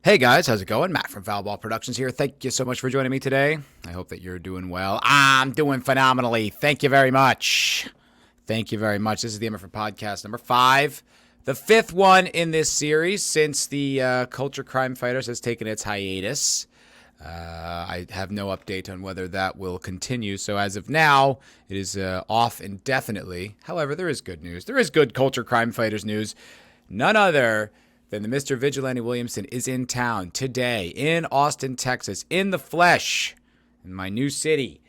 Hey guys, how's it going? Matt from Foul Ball Productions here. Thank you so much for joining me today. I hope that you're doing well. I'm doing phenomenally. Thank you very much. Thank you very much. This is the MFer podcast number 5, the 5th one in this series since the Culture Crime Fighters has taken its hiatus. I have no update on whether that will continue. So as of now, it is off indefinitely. However, there is good news. There is good Culture Crime Fighters news. None other than the Mr. Vigilante Williamson is in town today in Austin, Texas, in the flesh, in my new city.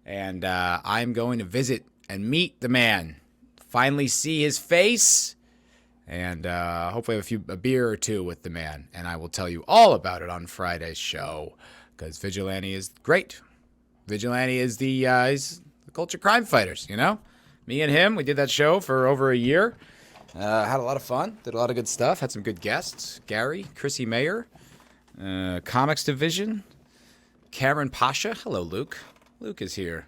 And I'm going to visit and meet the man, finally see his face, and hopefully have a beer or two with the man. And I will tell you all about it on Friday's show, because Vigilante is great. Vigilante is he's the Culture Crime Fighters, you know? Me and him, we did that show for over a year. Had a lot of fun. Did a lot of good stuff. Had some good guests. Gary, Chrissy Mayer, Comics Division, Cameron Pasha. Hello, Luke. Luke is here.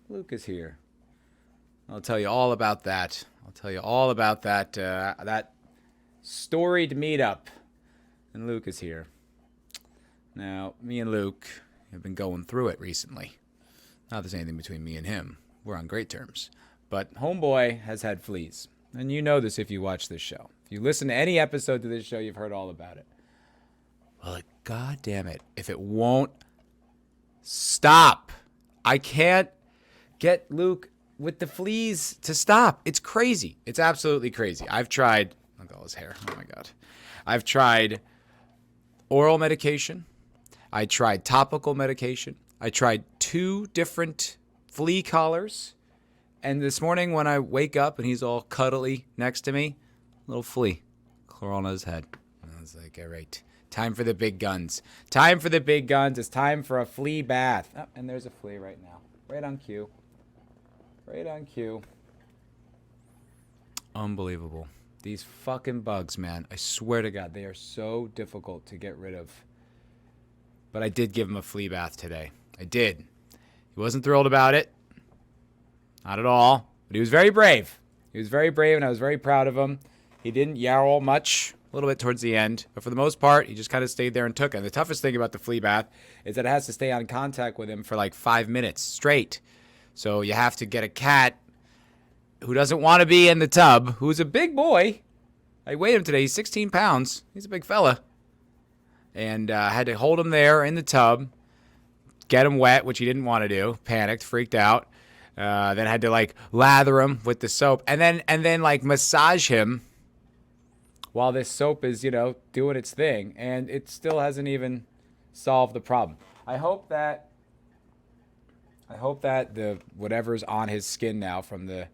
Luke is here. I'll tell you all about that. I'll tell you all about that that storied meetup. And Luke is here. Now, me and Luke have been going through it recently. Not there's anything between me and him. We're on great terms. But Homeboy has had fleas. And you know this if you watch this show. If you listen to any episode to this show, you've heard all about it. Well, God damn it. If it won't stop. I can't get Luke with the fleas to stop. It's crazy. It's absolutely crazy. I've tried, look at all his hair. Oh my God. I've tried oral medication. I tried topical medication. I tried 2 different flea collars. And this morning when I wake up and he's all cuddly next to me, little flea crawling on his head. And I was like, all right, time for the big guns. Time for the big guns. It's time for a flea bath. Oh, and there's a flea right now. Right on cue. Right on cue. Unbelievable. These fucking bugs, man. I swear to God, they are so difficult to get rid of. But I did give him a flea bath today. I did. He wasn't thrilled about it. Not at all. But he was very brave. He was very brave, and I was very proud of him. He didn't yowl much, a little bit towards the end. But for the most part, he just kind of stayed there and took it. And the toughest thing about the flea bath is that it has to stay on contact with him for like 5 minutes straight. So you have to get a cat who doesn't want to be in the tub, who's a big boy. I weighed him today. He's 16 pounds. He's a big fella. And I had to hold him there in the tub, get him wet, which he didn't want to do. Panicked, freaked out. Then had to like lather him with the soap and then like massage him while this soap is, you know, doing its thing. And it still hasn't even solved the problem. I hope that the whatever's on his skin now from the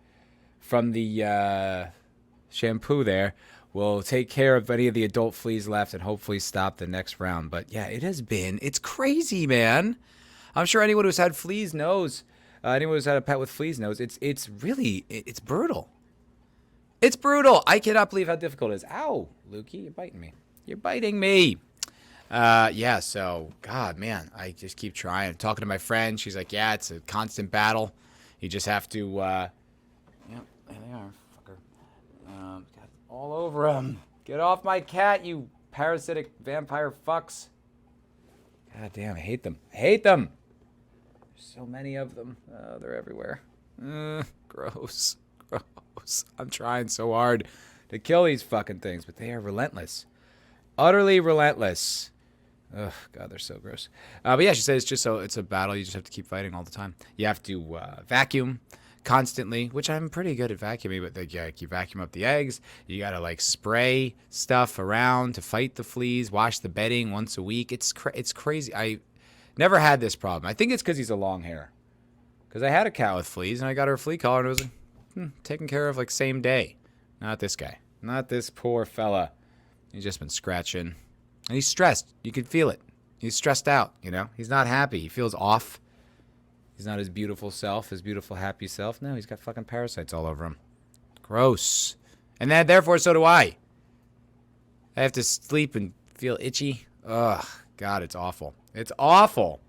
shampoo there will take care of any of the adult fleas left and hopefully stop the next round. But yeah, it's crazy, man. I'm sure anyone who's had fleas knows. Anyone who's had a pet with fleas knows it's really brutal. It's brutal. I cannot believe how difficult it is. Ow, Lukey, you're biting me. You're biting me. Yeah, so, God, man, I just keep trying. Talking to my friend, she's like, yeah, it's a constant battle. You just have to, yeah, there they are, fucker. Got all over him. Get off my cat, you parasitic vampire fucks. God damn, I hate them. I hate them. So many of them. They're everywhere. Gross. Gross. I'm trying so hard to kill these fucking things, but they are relentless. Utterly relentless. Ugh, God, they're so gross. But yeah, she says it's a battle. You just have to keep fighting all the time. You have to vacuum constantly, which I'm pretty good at vacuuming, but you vacuum up the eggs. You got to like spray stuff around to fight the fleas, wash the bedding once a week. It's crazy. I never had this problem. I think it's because he's a long hair. Because I had a cat with fleas, and I got her a flea collar, and it was taken care of like same day. Not this guy. Not this poor fella. He's just been scratching. And he's stressed. You can feel it. He's stressed out, you know? He's not happy. He feels off. He's not his beautiful self, his beautiful, happy self. No, he's got fucking parasites all over him. Gross. And then, therefore, so do I. I have to sleep and feel itchy. Ugh. God, it's awful. It's awful.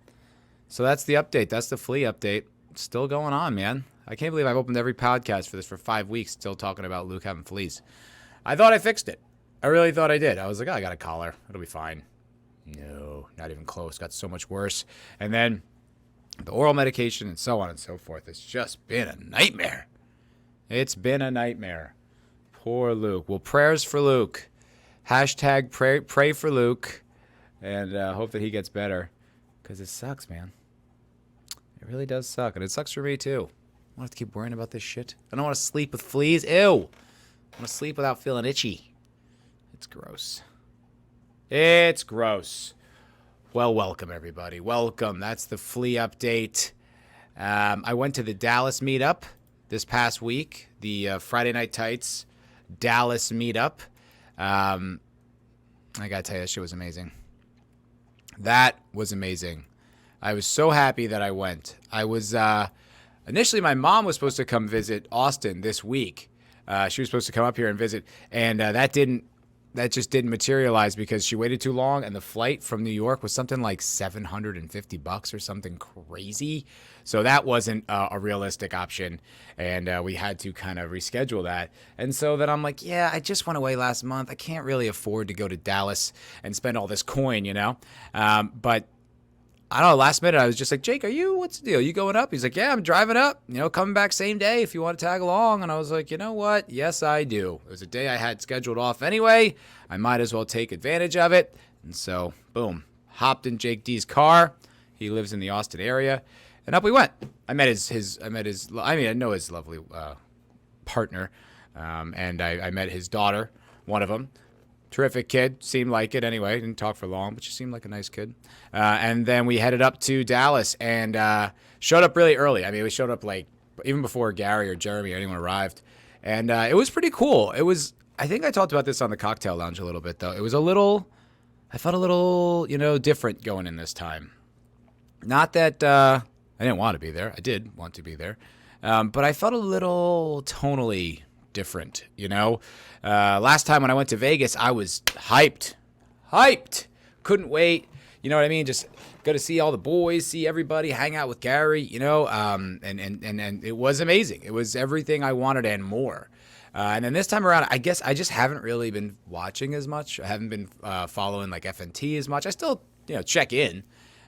So that's the update. That's the flea update. It's still going on, man. I can't believe I've opened every podcast for this for 5 weeks, still talking about Luke having fleas. I thought I fixed it. I really thought I did. I was like, oh, I got a collar. It'll be fine. No, not even close. Got so much worse. And then the oral medication and so on and so forth. It's just been a nightmare. It's been a nightmare. Poor Luke. Well, prayers for Luke. Hashtag pray for Luke. And hope that he gets better. Because it sucks, man. It really does suck. And it sucks for me, too. I don't have to keep worrying about this shit. I don't want to sleep with fleas. Ew. I want to sleep without feeling itchy. It's gross. It's gross. Well, welcome, everybody. Welcome. That's the flea update. I went to the Dallas Meetup this past week. The Friday Night Tights Dallas Meetup. I gotta tell you, that shit was amazing. That was amazing. I was so happy that I went. I was initially, my mom was supposed to come visit Austin this week. She was supposed to come up here and visit, and that just didn't materialize because she waited too long, and the flight from New York was something like $750 or something crazy. So that wasn't a realistic option, and we had to kind of reschedule that. And so then I'm like, yeah, I just went away last month. I can't really afford to go to Dallas and spend all this coin, you know? But I don't know, last minute I was just like, Jake, what's the deal? You going up? He's like, yeah, I'm driving up, coming back same day if you want to tag along. And I was like, you know what? Yes, I do. It was a day I had scheduled off anyway. I might as well take advantage of it. And so, boom, hopped in Jake D's car. He lives in the Austin area. And up we went. I know his lovely partner. And I met his daughter, one of them. Terrific kid. Seemed like it anyway. Didn't talk for long, but she seemed like a nice kid. And then we headed up to Dallas and showed up really early. I mean, we showed up like even before Gary or Jeremy or anyone arrived. And it was pretty cool. I think I talked about this on the cocktail lounge a little bit, though. I felt a little, different going in this time. Not that I didn't want to be there. I did want to be there. But I felt a little tonally different, Last time when I went to Vegas, I was hyped. Couldn't wait. You know what I mean? Just go to see all the boys, see everybody, hang out with Gary, and it was amazing. It was everything I wanted and more. And then this time around, I guess I just haven't really been watching as much. I haven't been following like FNT as much. I still, check in.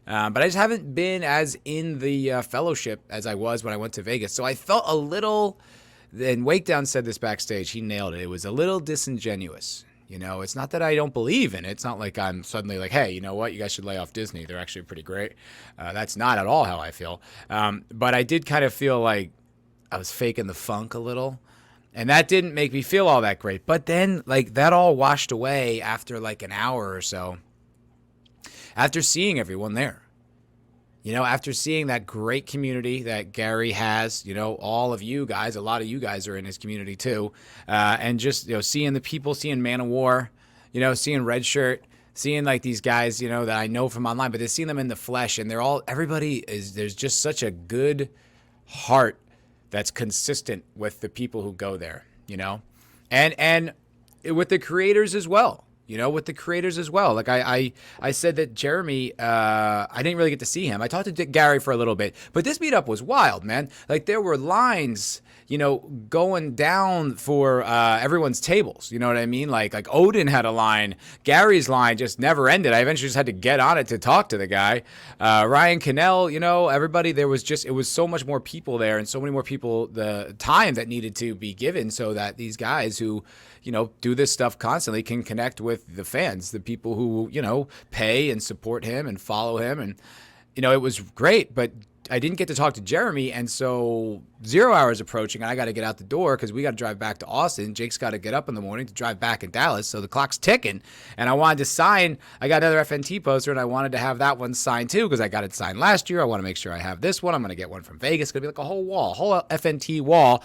But I just haven't been as in the fellowship as I was when I went to Vegas. So I felt a little... And Wakedown said this backstage. He nailed it. It was a little disingenuous. It's not that I don't believe in it. It's not like I'm suddenly like, hey, you know what? You guys should lay off Disney. They're actually pretty great. That's not at all how I feel. But I did kind of feel like I was faking the funk a little. And that didn't make me feel all that great. But then, like, that all washed away after like an hour or so. After seeing everyone there. After seeing that great community that Gary has, all of you guys, a lot of you guys are in his community too. And just, seeing the people, seeing Man of War, seeing Red Shirt, seeing like these guys, that I know from online, but seeing them in the flesh and there's just such a good heart that's consistent with the people who go there, and with the creators as well. Like I said that Jeremy, I didn't really get to see him. I talked to Gary for a little bit, but this meetup was wild, man. Like there were lines, going down for everyone's tables. You know what I mean? Like Odin had a line. Gary's line just never ended. I eventually just had to get on it to talk to the guy. Ryan Cannell, everybody. It was so much more people there and so many more people, the time that needed to be given so that these guys who, do this stuff constantly can connect with the fans, the people who, pay and support him and follow him. And, it was great, but I didn't get to talk to Jeremy. And so 0 hours approaching, and I got to get out the door because we got to drive back to Austin. Jake's got to get up in the morning to drive back in Dallas. So the clock's ticking. And I wanted to sign. I got another FNT poster, and I wanted to have that one signed too because I got it signed last year. I want to make sure I have this one. I'm going to get one from Vegas. It's going to be like a whole FNT wall.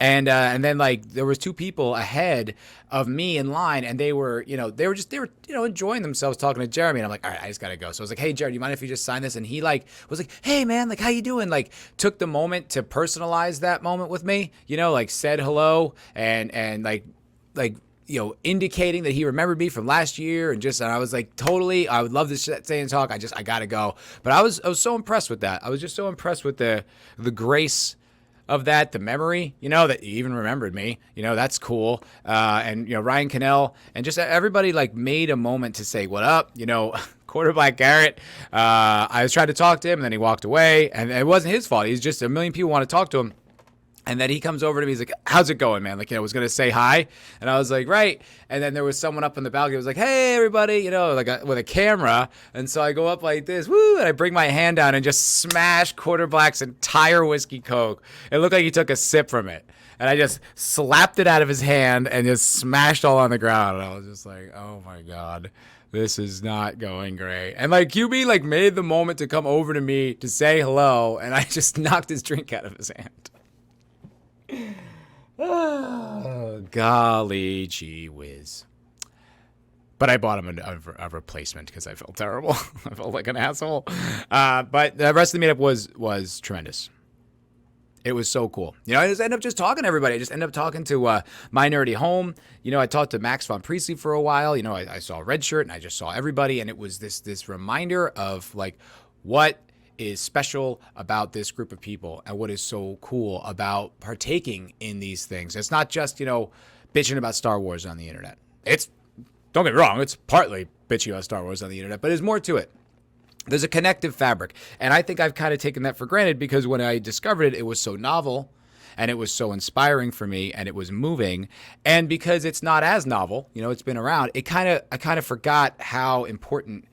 And then like there was two people ahead of me in line, and they were enjoying themselves talking to Jeremy. And I'm like, all right, I just gotta go. So I was like, hey, Jared, do you mind if you just sign this? And he like was like, hey man, like how you doing? Like took the moment to personalize that moment with me, like said hello and like indicating that he remembered me from last year and I was like, totally, I would love to stay and talk. I gotta go. But I was so impressed with that. I was just so impressed with the grace of that, the memory, that you even remembered me, that's cool. And, Ryan Cannell and just everybody like made a moment to say, what up? Quarter Black Garrett. I was trying to talk to him and then he walked away, and it wasn't his fault. He's just a million people want to talk to him. And then he comes over to me. He's like, how's it going, man? Like, was going to say hi. And I was like, right. And then there was someone up in the balcony. It was like, hey, everybody, with a camera. And so I go up like this, woo, and I bring my hand down and just smash Quarter Black's entire whiskey Coke. It looked like he took a sip from it. And I just slapped it out of his hand and just smashed all on the ground. And I was just like, oh, my God. This is not going great. And like QB like made the moment to come over to me to say hello. And I just knocked his drink out of his hand. Oh, golly gee whiz. But I bought him a replacement because I felt terrible. I felt like an asshole. But the rest of the meetup was tremendous. It was so cool. I just ended up just talking to everybody. I just ended up talking to My Nerdy Home. I talked to Max von Priestley for a while. I saw Red Shirt and I just saw everybody. And it was this reminder of like what is special about this group of people and what is so cool about partaking in these things. It's not just, bitching about Star Wars on the internet. Don't get me wrong, it's partly bitching about Star Wars on the internet, but there's more to it. There's a connective fabric. And I think I've kind of taken that for granted because when I discovered it, it was so novel and it was so inspiring for me and it was moving. And because it's not as novel, it's been around, I kind of forgot how important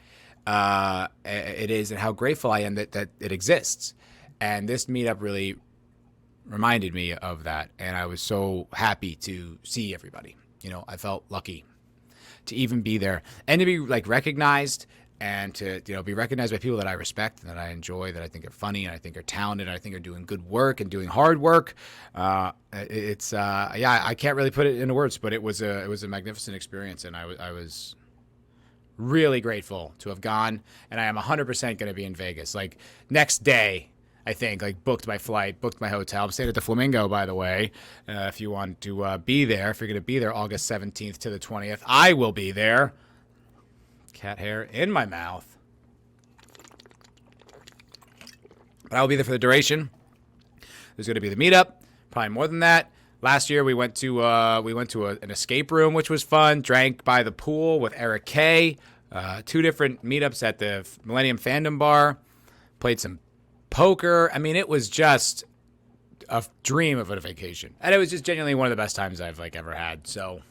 it is and how grateful I am that it exists. And this meetup really reminded me of that. And I was so happy to see everybody. I felt lucky to even be there and to be like recognized and to, be recognized by people that I respect and that I enjoy, that I think are funny and I think are talented and I think are doing good work and doing hard work. I can't really put it into words, but it was a magnificent experience. And I was really grateful to have gone, and I am 100% going to be in Vegas. Like next day, I think, like booked my flight, booked my hotel. I'm staying at the Flamingo, by the way. If you want to be there, if you're going to be there August 17th to the 20th, I will be there. Cat hair in my mouth. But I will be there for the duration. There's going to be the meetup, probably more than that. Last year we went to an escape room, which was fun. Drank by the pool with Eric K. 2 different meetups at the Millennium Fandom Bar. Played some poker. I mean, it was just a dream of a vacation, and it was just genuinely one of the best times I've ever had. So,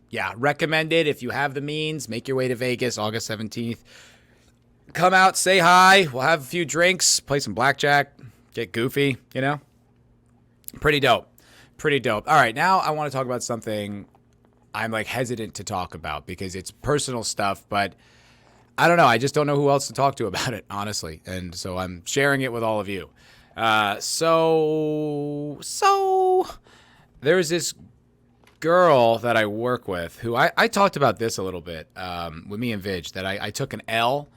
yeah, recommended if you have the means. Make your way to Vegas, August 17th. Come out, say hi. We'll have a few drinks, play some blackjack, get goofy. Pretty dope. Pretty dope. All right, now I want to talk about something I'm hesitant to talk about because it's personal stuff, but I don't know. I just don't know who else to talk to about it, honestly. And so I'm sharing it with all of you. So there's this girl that I work with who I talked about this a little bit with me and Vidge, that I took an L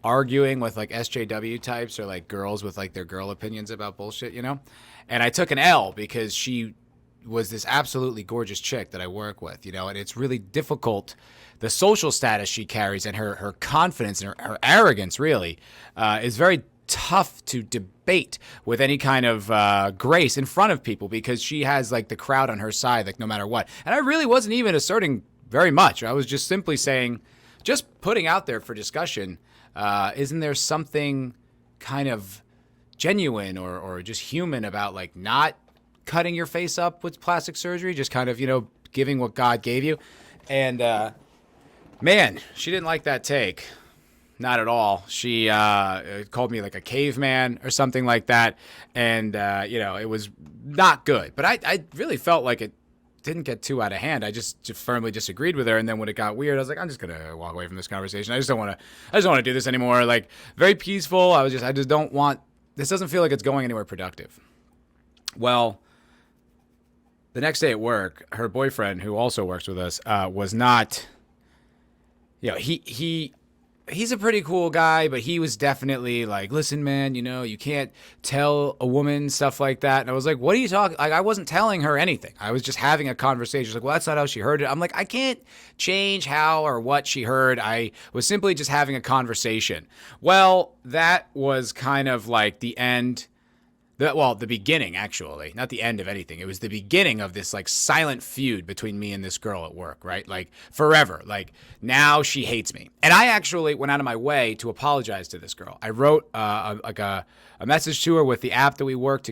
arguing with SJW types or girls with their girl opinions about bullshit, And I took an L because she was this absolutely gorgeous chick that I work with, and it's really difficult. The social status she carries and her confidence and her arrogance really is very tough to debate with any kind of grace in front of people because she has the crowd on her side, no matter what. And I really wasn't even asserting very much. I was just simply saying, just putting out there for discussion, isn't there something kind of genuine or just human about not cutting your face up with plastic surgery, just kind of, giving what God gave you. And, man, she didn't like that take. Not at all. She called me a caveman or something like that. And, it was not good. But I really felt like it didn't get too out of hand. I just firmly disagreed with her. And then when it got weird, I was like, I'm just going to walk away from this conversation. I just don't want to do this anymore. Very peaceful. I just don't want, this doesn't feel like it's going anywhere productive. Well, the next day at work, her boyfriend, who also works with us, was not, he's a pretty cool guy, but he was definitely listen, man, you can't tell a woman stuff like that. And I was like, what are you talking? I wasn't telling her anything. I was just having a conversation. She's like, well, that's not how she heard it. I'm like, I can't change how or what she heard. I was simply just having a conversation. Well, that was kind of the end. The beginning, actually, not the end of anything. It was the beginning of this like silent feud between me and this girl at work, right? Like forever. Like now she hates me. And I actually went out of my way to apologize to this girl. I wrote a message to her with the app that we work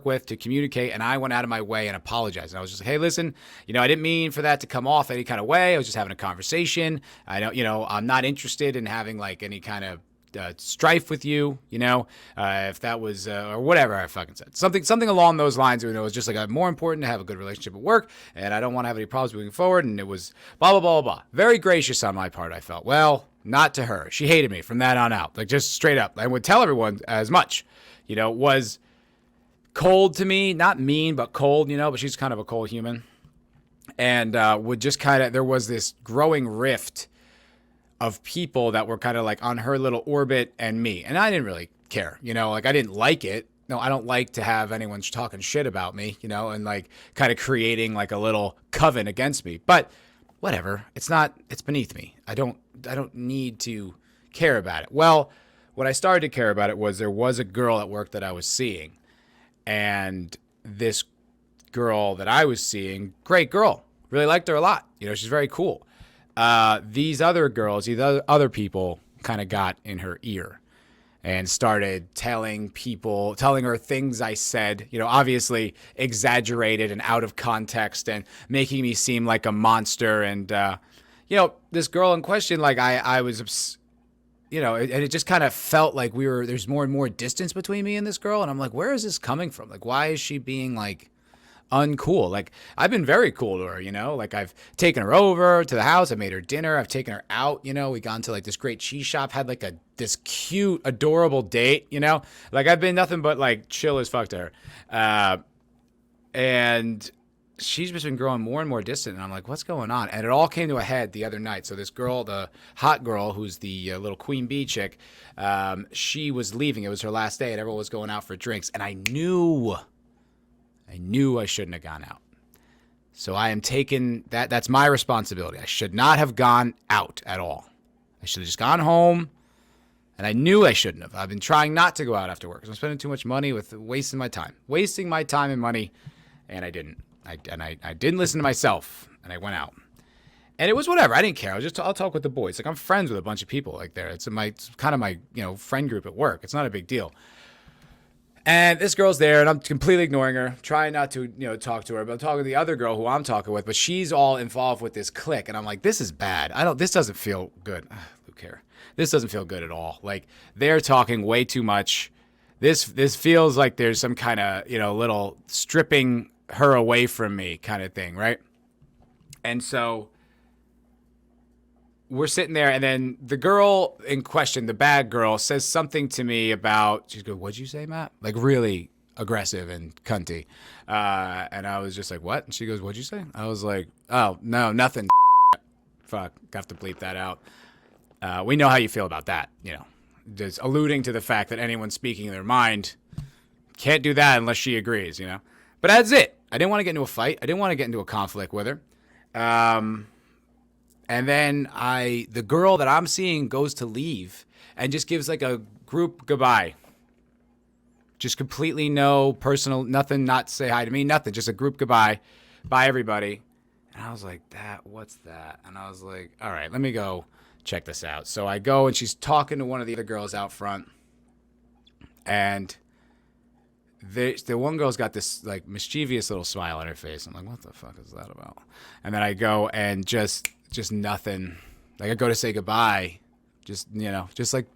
with to communicate, and I went out of my way and apologized. And I was just like, hey, listen, I didn't mean for that to come off any kind of way. I was just having a conversation. I don't, I'm not interested in having like any kind of strife with you, if that was, or whatever I fucking said. Something along those lines. It was just like, more important to have a good relationship at work, and I don't want to have any problems moving forward. And it was blah, blah, blah, blah. Very gracious on my part, I felt. Well, not to her. She hated me from that on out. Like, just straight up. I would tell everyone as much, was cold to me. Not mean, but cold, but she's kind of a cold human. And would just there was this growing rift of people that were kind of like on her little orbit and me. And I didn't really care, like I didn't like it. No, I don't like to have anyone talking shit about me, and like kind of creating like a little coven against me. But whatever, it's beneath me. I don't need to care about it. Well, when I started to care about it was there was a girl at work that I was seeing. And this girl that I was seeing, great girl, really liked her a lot. She's very cool. These other girls, other people kind of got in her ear and started telling her things I said, obviously exaggerated and out of context and making me seem like a monster. And, this girl in question, like I was, and it just kind of felt like there's more and more distance between me and this girl. And I'm like, where is this coming from? Like, why is she being like uncool? Like, I've been very cool to her, like I've taken her over to the house. I made her dinner. I've taken her out, we gone to like this great cheese shop, had like this cute, adorable date, like I've been nothing but like chill as fuck to her. And she's just been growing more and more distant. And I'm like, what's going on? And it all came to a head the other night. So this girl, the hot girl, who's the little queen bee chick, she was leaving. It was her last day and everyone was going out for drinks. And I knew I shouldn't have gone out. So I am taking that's my responsibility. I should not have gone out at all. I should have just gone home. And I knew I shouldn't have. I've been trying not to go out after work because I'm spending too much money wasting my time and money. And I didn't. I didn't listen to myself and I went out. And it was whatever. I didn't care. I'll talk with the boys. Like I'm friends with a bunch of people like there. It's kind of my friend group at work. It's not a big deal. And this girl's there, and I'm completely ignoring her, trying not to, talk to her. But I'm talking to the other girl who I'm talking with, but she's all involved with this clique. And I'm like, this is bad. This doesn't feel good. Who cares? This doesn't feel good at all. Like, they're talking way too much. This feels like there's some kind of, little stripping her away from me kind of thing, right? And so we're sitting there, and then the girl in question, the bad girl, says something to me about, she goes, what'd you say, Matt? Like really aggressive and cunty. And I was just like, what? And she goes, what'd you say? I was like, oh, no, nothing. Fuck, have to bleep that out. We know how you feel about that, just alluding to the fact that anyone speaking their mind can't do that unless she agrees, But that's it. I didn't want to get into a fight. I didn't want to get into a conflict with her. And then the girl that I'm seeing goes to leave and just gives like a group goodbye. Just completely no personal, nothing, not say hi to me, nothing. Just a group goodbye. Bye, everybody. And I was like, what's that? And I was like, all right, let me go check this out. So I go and she's talking to one of the other girls out front. And the one girl's got this like mischievous little smile on her face. I'm like, what the fuck is that about? And then I go and just nothing. Like I go to say goodbye. Just like,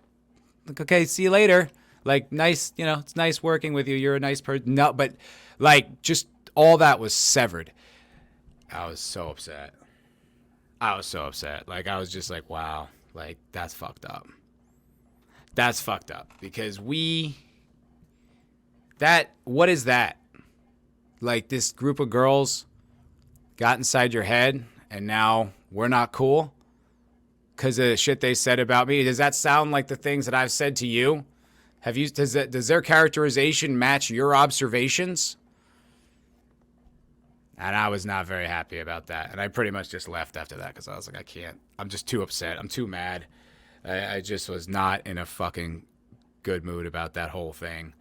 okay, see you later. Like nice, it's nice working with you. You're a nice person. No, but like just all that was severed. I was so upset. Like I was just like, wow, like that's fucked up. That's fucked up because what is that? Like this group of girls got inside your head and now we're not cool because of the shit they said about me. Does that sound like the things that I've said to you? Does their characterization match your observations? And I was not very happy about that. And I pretty much just left after that because I was like, I can't. I'm just too upset. I'm too mad. I just was not in a fucking good mood about that whole thing.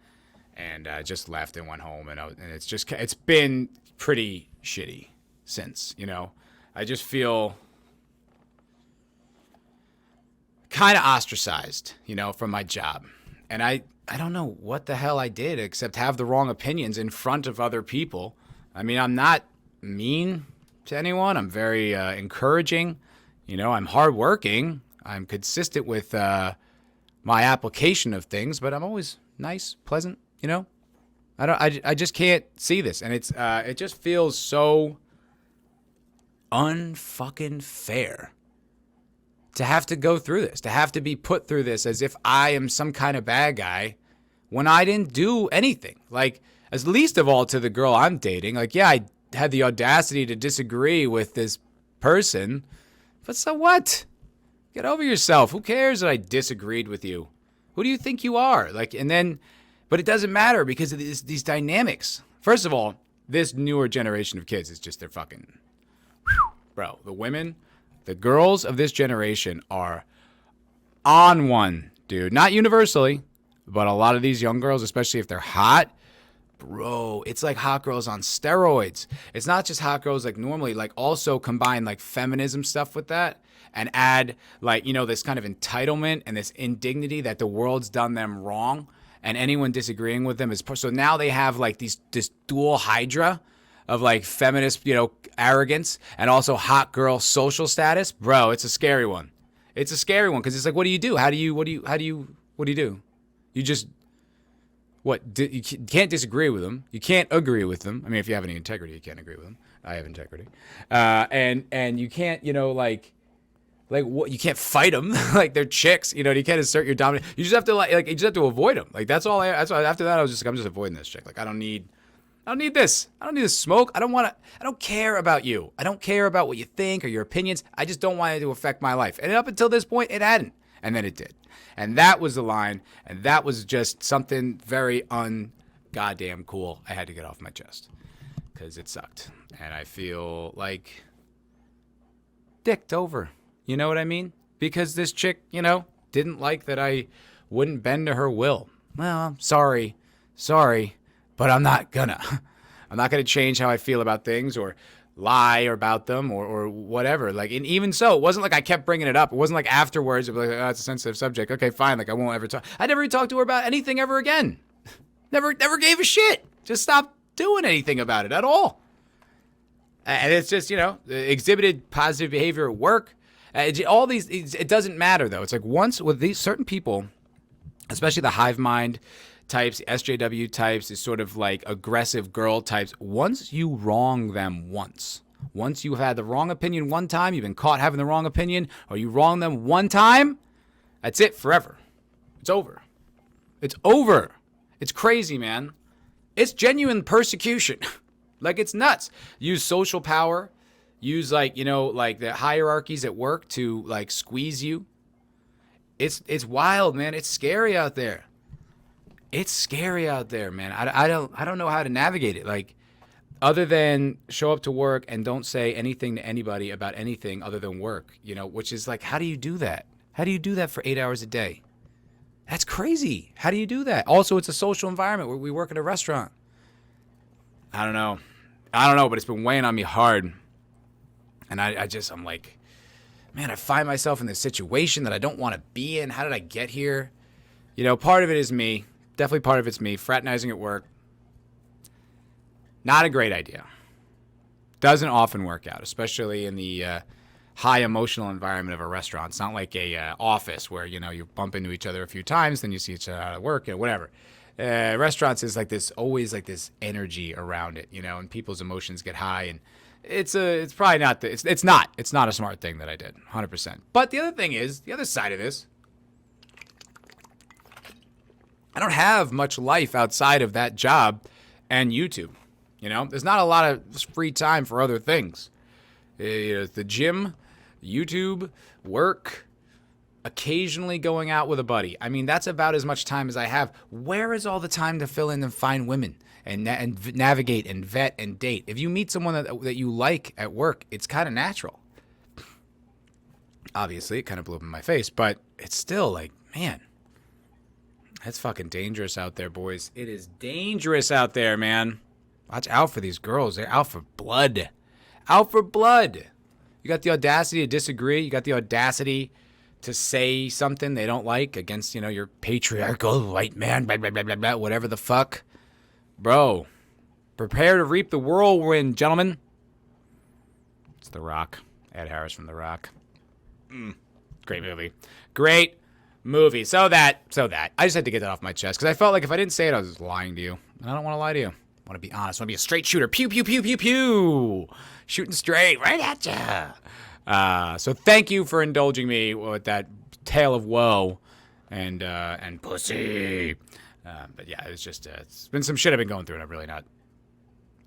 and just left and went home, and it's been pretty shitty since. I just feel kind of ostracized, from my job, and I don't know what the hell I did except have the wrong opinions in front of other people. I mean, I'm not mean to anyone. I'm very encouraging. I'm hardworking. I'm consistent with my application of things, but I'm always nice, pleasant. I just can't see this, and it just feels so unfucking fair to have to go through this, to have to be put through this as if I am some kind of bad guy when I didn't do anything. Like, as least of all to the girl I'm dating. Like, yeah, I had the audacity to disagree with this person, but so what? Get over yourself. Who cares that I disagreed with you? Who do you think you are? But it doesn't matter because of these dynamics. First of all, this newer generation of kids is just, they're fucking, bro, the girls of this generation are on one, dude. Not universally, but a lot of these young girls, especially if they're hot, bro, it's like hot girls on steroids. It's not just hot girls like normally, like also combine like feminism stuff with that and add this kind of entitlement and this indignity that the world's done them wrong and anyone disagreeing with them is so now they have like this dual hydra of like feminist, arrogance and also hot girl social status. Bro, it's a scary one. It's a scary one because it's like, what do you do? What do you do? You just, you can't disagree with them. You can't agree with them. I mean, if you have any integrity, you can't agree with them. I have integrity. And you can't, what, you can't fight them. Like, they're chicks, you can't assert your dominance. You just have to you just have to avoid them. Like, that's all after that, I'm just avoiding this chick. Like, I don't need this. I don't need this smoke. I don't care about you. I don't care about what you think or your opinions. I just don't want it to affect my life. And up until this point, it hadn't. And then it did. And that was the line. And that was just something very un-goddamn cool I had to get off my chest. Because it sucked. And I feel like dicked over. You know what I mean? Because this chick, didn't like that I wouldn't bend to her will. Well, sorry, but I'm not gonna change how I feel about things or lie about them or whatever. Like, and even so, it wasn't like I kept bringing it up. It wasn't like afterwards, it was like, oh, it's a sensitive subject. Okay, fine. Like, I won't ever talk. I never talked to her about anything ever again. Never gave a shit. Just stopped doing anything about it at all. And it's just, exhibited positive behavior at work. All these, it doesn't matter though. It's like once with these certain people, especially the hive mind types, SJW types, is sort of like aggressive girl types. Once you wrong them once you've had the wrong opinion one time, you've been caught having the wrong opinion, or you wrong them one time, that's it forever. It's over. It's crazy, man. It's genuine persecution. Like, it's nuts. Use social power. Use like the hierarchies at work to like squeeze you. It's wild, man. It's scary out there. Man. I don't know how to navigate it. Like, other than show up to work and don't say anything to anybody about anything other than work, which is like, how do you do that? How do you do that for 8 hours a day? That's crazy. How do you do that? Also, it's a social environment where we work at a restaurant. I don't know, but it's been weighing on me hard. And I'm like, man, I find myself in this situation that I don't want to be in. How did I get here? Part of it is me. Definitely part of it's me. Fraternizing at work. Not a great idea. Doesn't often work out, especially in the high emotional environment of a restaurant. It's not like a office where, you bump into each other a few times, then you see each other at work, whatever. Restaurants is like this, always like this energy around it, and people's emotions get high, and it's probably not it's not a smart thing that I did 100%. But the other thing is, the other side of this, I don't have much life outside of that job and YouTube. There's not a lot of free time for other things. The gym, YouTube, work, occasionally going out with a buddy. I mean, that's about as much time as I have. Where is all the time to fill in and find women and navigate and vet and date? If you meet someone that you like at work, it's kind of natural. Obviously, it kind of blew up in my face, but it's still like, man, It's fucking dangerous out there, boys. It is dangerous out there, man. Watch out for these girls. They're out for blood. Out for blood. You got the audacity to disagree. You got the audacity to say something they don't like against, your patriarchal white man, blah, blah, blah, blah, blah, whatever the fuck. Bro, prepare to reap the whirlwind, gentlemen. It's The Rock. Ed Harris from The Rock. Great movie. Great movie. So that. I just had to get that off my chest because I felt like if I didn't say it, I was lying to you. And I don't want to lie to you. I want to be honest. I want to be a straight shooter. Pew, pew, pew, pew, pew. Shooting straight right at you. So thank you for indulging me with that tale of woe and pussy. But yeah, it's just it's been some shit I've been going through, and I'm really not.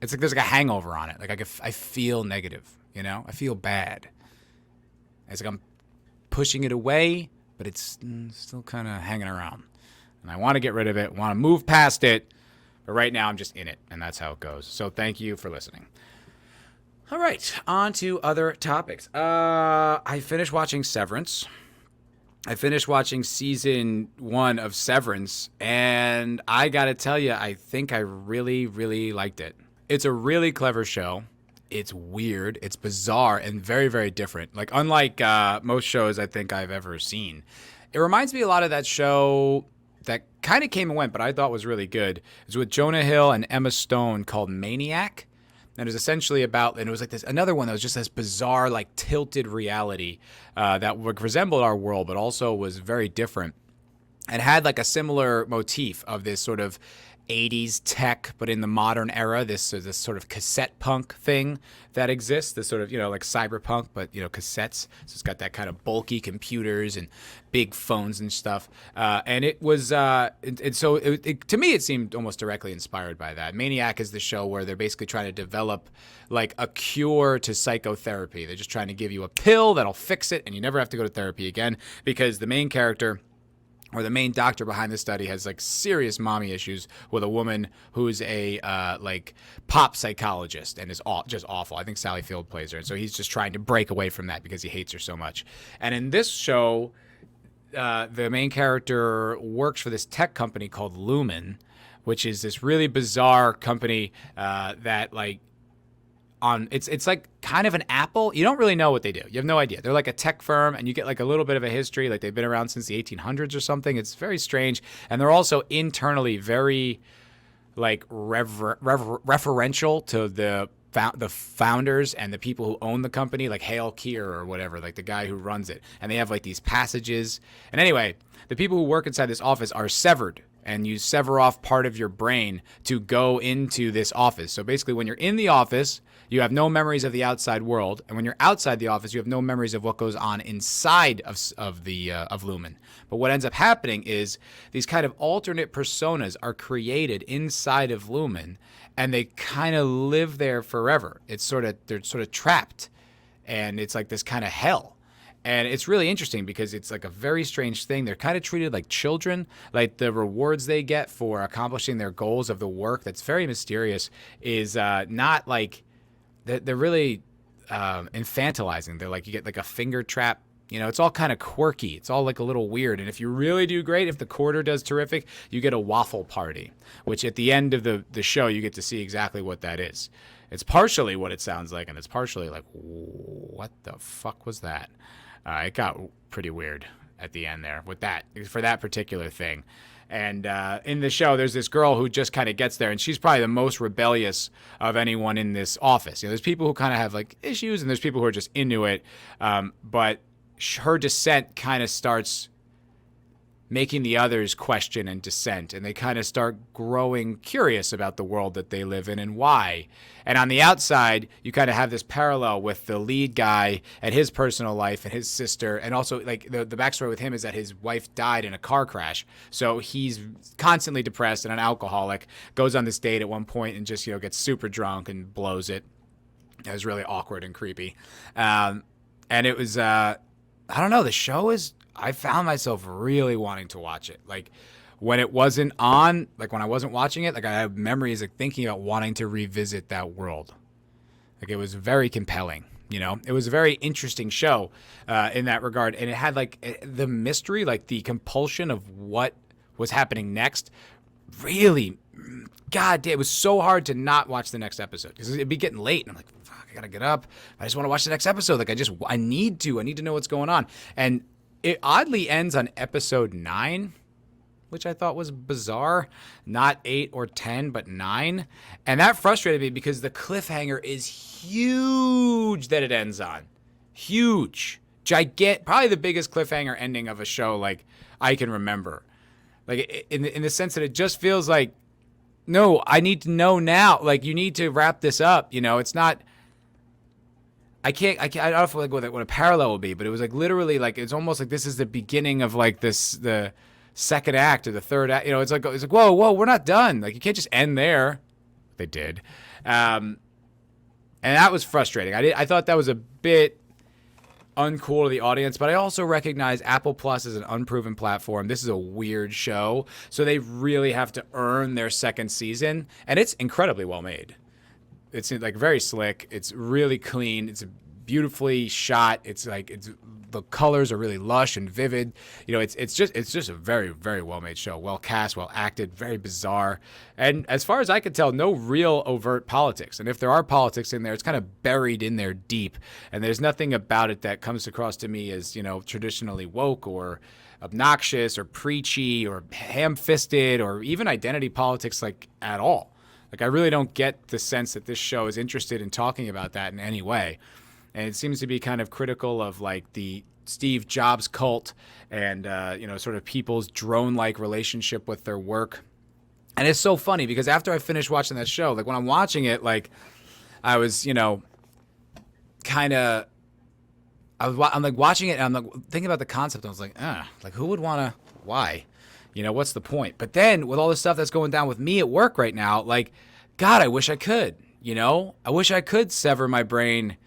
It's like there's like a hangover on it. Like I feel negative. I feel bad. It's like I'm pushing it away, but it's still kind of hanging around. And I want to get rid of it. Want to move past it. But right now I'm just in it, and that's how it goes. So thank you for listening. All right, on to other topics. I finished watching Severance. I finished watching season 1 of Severance, and I got to tell you, I think I really, really liked it. It's a really clever show. It's weird. It's bizarre and very, very different. Like, unlike most shows I think I've ever seen. It reminds me a lot of that show that kind of came and went, but I thought was really good. It was with Jonah Hill and Emma Stone called Maniac. And it was essentially about, and it was like this another one that was just this bizarre, like tilted reality that resembled our world, but also was very different. And had like a similar motif of this sort of 80s tech, but in the modern era, this sort of cassette punk thing that exists, this sort of, like cyberpunk, but, cassettes. So it's got that kind of bulky computers and big phones and stuff. And it was, to me, it seemed almost directly inspired by that. Maniac is the show where they're basically trying to develop like a cure to psychotherapy. They're just trying to give you a pill that'll fix it, and you never have to go to therapy again, because the main character, or the main doctor behind the study, has like serious mommy issues with a woman who's a like pop psychologist and is just awful. I think Sally Field plays her. And so he's just trying to break away from that because he hates her so much. And in this show, the main character works for this tech company called Lumen, which is this really bizarre company that like, it's like kind of an Apple. You don't really know what they do. You have no idea. They're like a tech firm, and you get like a little bit of a history. Like they've been around since the 1800s or something. It's very strange. And they're also internally very like referential to the founders and the people who own the company, like Hale Keir or whatever, like the guy who runs it. And they have like these passages. And anyway, the people who work inside this office are severed. And you sever off part of your brain to go into this office. So basically, when you're in the office, you have no memories of the outside world, and when you're outside the office, you have no memories of what goes on inside of Lumen. But what ends up happening is these kind of alternate personas are created inside of Lumen, and they kind of live there forever. They're sort of trapped, and it's like this kind of hell. And it's really interesting because it's like a very strange thing. They're kind of treated like children. Like the rewards they get for accomplishing their goals of the work that's very mysterious is not like they're really infantilizing. They're like, you get like a finger trap. It's all kind of quirky. It's all like a little weird. And if you really do great, if the quarter does terrific, you get a waffle party, which at the end of the show, you get to see exactly what that is. It's partially what it sounds like, and it's partially like, what the fuck was that? It got pretty weird at the end there with that, for that particular thing. And in the show, there's this girl who just kind of gets there, and she's probably the most rebellious of anyone in this office. There's people who kind of have like issues, and there's people who are just into it. But her dissent kind of starts making the others question and dissent, and they kind of start growing curious about the world that they live in and why. And on the outside, you kind of have this parallel with the lead guy and his personal life and his sister, and also like the backstory with him is that his wife died in a car crash, so he's constantly depressed and an alcoholic, goes on this date at one point and just gets super drunk and blows it. It was really awkward and creepy. And it was I don't know, the show is, I found myself really wanting to watch it. Like when it wasn't on, like when I wasn't watching it, like I have memories of thinking about wanting to revisit that world. Like it was very compelling, It was a very interesting show in that regard. And it had like the mystery, like the compulsion of what was happening next, really, God damn, it was so hard to not watch the next episode because it'd be getting late. And I'm like, fuck, I got to get up. I just want to watch the next episode. Like, I need to know what's going on. And it oddly ends on episode 9, which I thought was bizarre. Not 8 or 10, but 9. And that frustrated me because the cliffhanger is huge that it ends on. Huge. Gigantic. Probably the biggest cliffhanger ending of a show like I can remember. Like in the sense that it just feels like, no, I need to know now. Like, you need to wrap this up. You know, it's not, I don't know if, like, what a parallel would be, but it was like literally like, it's almost like this is the beginning of like the second act or the third act. You know, it's like, whoa, we're not done. Like, you can't just end there. They did. And that was frustrating. I thought that was a bit uncool to the audience, but I also recognize Apple Plus is an unproven platform. This is a weird show, so they really have to earn their second season, and it's incredibly well made. It's like very slick. It's really clean. It's beautifully shot. The colors are really lush and vivid. You know, it's just a very, very well made show. Well cast, well acted, very bizarre. And as far as I can tell, no real overt politics. And if there are politics in there, it's kind of buried in there deep. And there's nothing about it that comes across to me as, you know, traditionally woke or obnoxious or preachy or ham-fisted or even identity politics, like, at all. Like, I really don't get the sense that this show is interested in talking about that in any way. And it seems to be kind of critical of, like, the Steve Jobs cult and, you know, sort of people's drone-like relationship with their work. And it's so funny because after I finished watching that show, like, when I'm watching it, like, I was, you know, I'm like watching it and I'm like thinking about the concept. I was like, like, who would want to, why? You know, what's the point? But then with all the stuff that's going down with me at work right now, like, God, I wish I could, you know? I wish I could sever my brain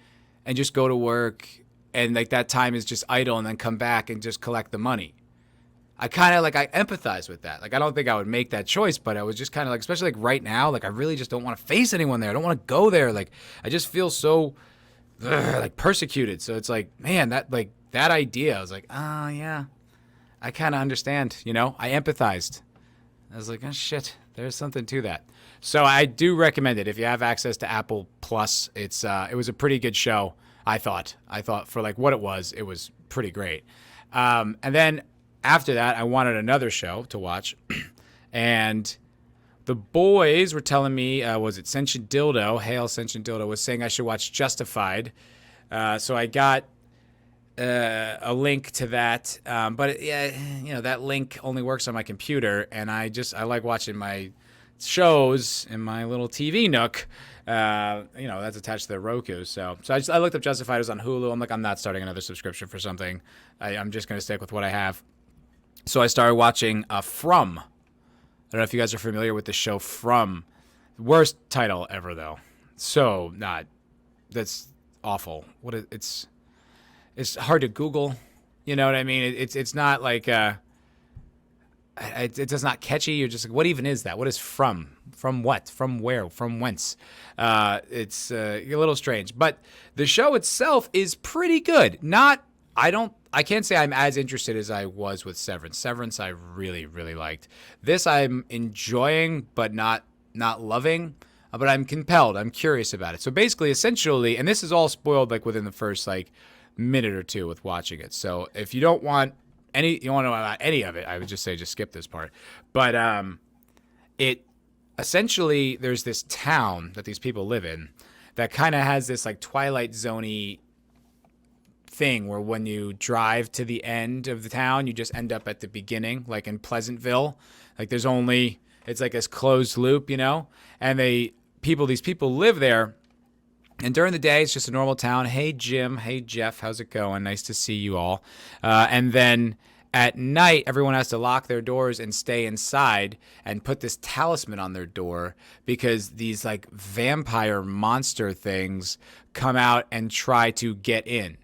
and just go to work and, like, that time is just idle and then come back and just collect the money. I kind of, like, I empathize with that. Like, I don't think I would make that choice, but I was just kind of like, especially like right now, like, I really just don't want to face anyone there. I don't want to go there. Like, I just feel so like persecuted. So it's like, man, that idea, I was like, oh yeah, I kind of understand, you know, I empathized. I was like, oh shit, there's something to that. So I do recommend it if you have access to Apple Plus. It was a pretty good show. I thought for like what it was pretty great. And then after that, I wanted another show to watch, and the boys were telling me, was it Sentient Dildo? Hail Sentient Dildo was saying I should watch Justified. So I got a link to that, but yeah, you know, that link only works on my computer, and I like watching my shows in my little TV nook. You know, that's attached to the Roku. So I looked up Justified. It was on Hulu. I'm like, I'm not starting another subscription for something. I'm just going to stick with what I have. So I started watching From. I don't know if you guys are familiar with the show From. Worst title ever, though. So that's awful. It's hard to Google. You know what I mean? It's not like it does not catchy. You're just like, what even is that? What is From? From what? From where? From whence? It's a little strange, but the show itself is pretty good. I can't say I'm as interested as I was with Severance. Severance I really, really liked. This I'm enjoying, but not loving. But I'm compelled. I'm curious about it. So basically, essentially, and this is all spoiled like within the first like minute or two with watching it. So if you don't want you want to know about any of it, I would just say just skip this part. But it essentially, there's this town that these people live in that kind of has this like Twilight Zone-y thing where when you drive to the end of the town, you just end up at the beginning, like in Pleasantville. Like it's like this closed loop, you know? And these people live there, and during the day, it's just a normal town. Hey, Jim. Hey, Jeff. How's it going? Nice to see you all. And then at night, everyone has to lock their doors and stay inside and put this talisman on their door because these like vampire monster things come out and try to get in.